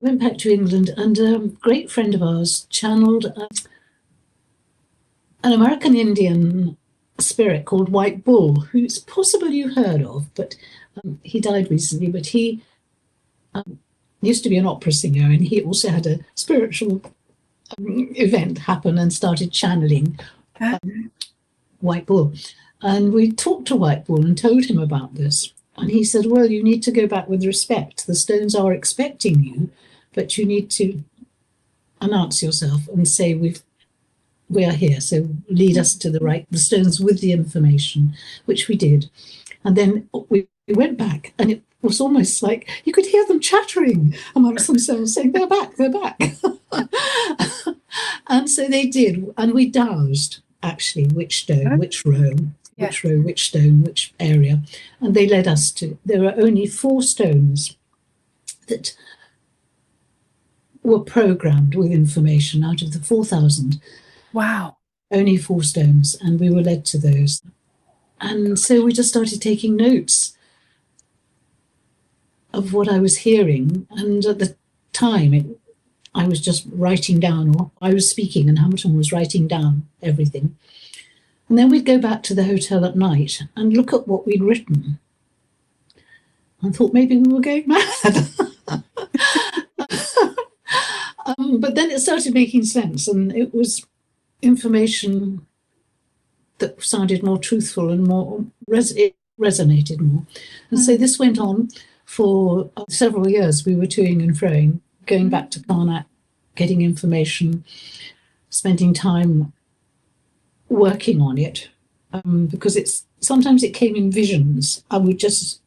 went back to England, and a great friend of ours channeled an American Indian spirit called White Bull, who's possible you heard of, but he died recently. But he used to be an opera singer, and he also had a spiritual event happen and started channeling White Bull. And we talked to White Bull and told him about this. And he said, well, you need to go back with respect. The stones are expecting you, but you need to announce yourself and say, we are here. So lead us to the stones with the information, which we did. And then we went back, and it was almost like you could hear them chattering amongst themselves, saying, they're back, they're back. And so they did. And we dowsed, actually, which stone, which row, which row, which stone, which area. And they led us to, there were only 4 stones that were programmed with information out of the 4,000. Wow. Only 4 stones, and we were led to those. And so we just started taking notes of what I was hearing. And at the time, I was just writing down, or I was speaking and Hamilton was writing down everything. And then we'd go back to the hotel at night and look at what we'd written and thought maybe we were going mad. But then it started making sense, and it was information that sounded more truthful and more it resonated more. And so this went on for several years. We were toing and froing, going back to Carnac, getting information, spending time working on it, because sometimes it came in visions. I would just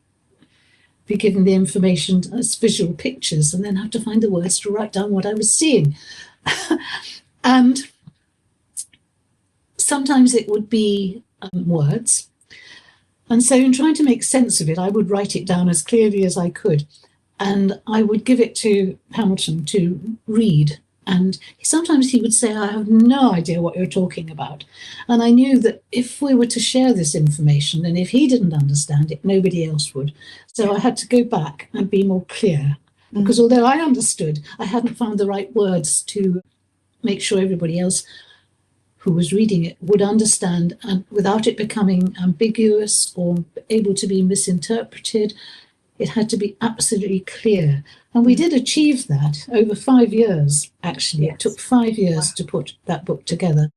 be given the information as visual pictures and then have to find the words to write down what I was seeing. And sometimes it would be words. And so in trying to make sense of it, I would write it down as clearly as I could. And I would give it to Hamilton to read. And sometimes he would say, I have no idea what you're talking about. And I knew that if we were to share this information, and if he didn't understand it, nobody else would. So I had to go back and be more clear. Because although I understood, I hadn't found the right words to make sure everybody else who was reading it would understand, and without it becoming ambiguous or able to be misinterpreted. It had to be absolutely clear. And we did achieve that over 5 years, actually. Yes. It took 5 years to put that book together.